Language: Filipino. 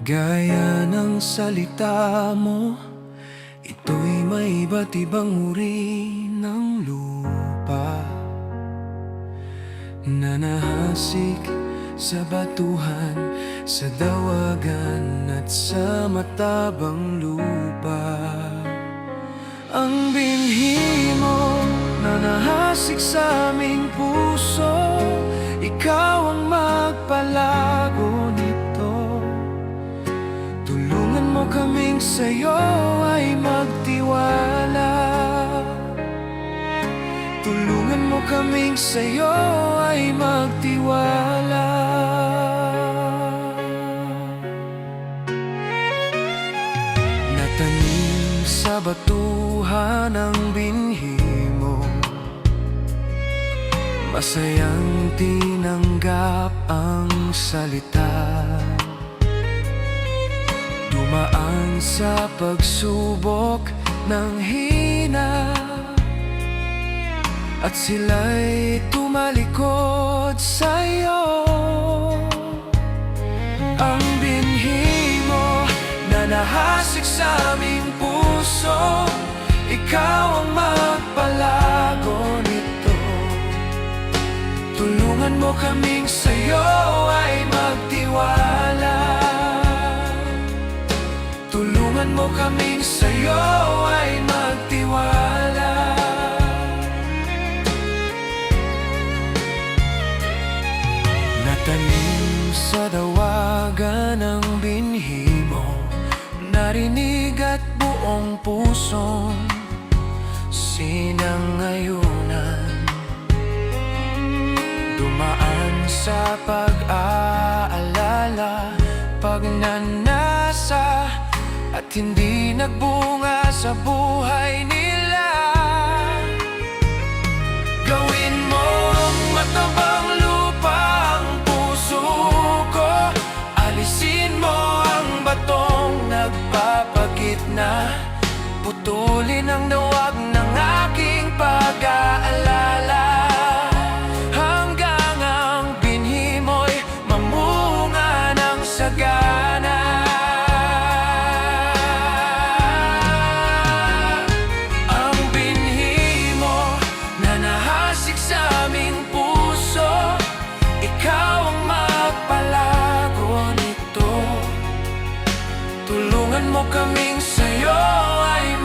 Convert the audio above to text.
Gaya ng salita mo, ito'y may iba't ibang uri ng lupa na nahasik sa batuhan, sa dawagan at sa matabang lupa. Ang binhi mo na nahasik sa aming puso, ikaw ang magpalago nito. Tulungan mo kaming sa'yo ay magtiwala. Tulungan mo kaming sa'yo ay magtiwala. Natanim sa batuhan ang binhi mo, masayang tinanggap ang salita. Dumaan sa pagsubok ng hina, at sila'y tumalikod sa'yo. Ang binhi mo na nahasik sa aming puso, ikaw ang magpalago nito. Tulungan mo kaming sa'yo ay magtiwala. Tulungan mo kaming sa'yo ay magtiwala. Natanim sa dawagan ng binhi mo, narinig at buong pusong sinangayunan. Dumaan sa pag-aalala, pagnanasa, at hindi nagbunga sa buhay nila. Gawin mong matabang lupa ang puso ko, alisin mo ang batong nagpapagitna, putulin ang dawag ng aking pag-aalala, hanggang ang binhi mo'y mamunga ng sagana. Ang binhi mo na nahasik sa aming puso, ikaw ang magpalago nito. Tulungan mo kaming sa'yo ay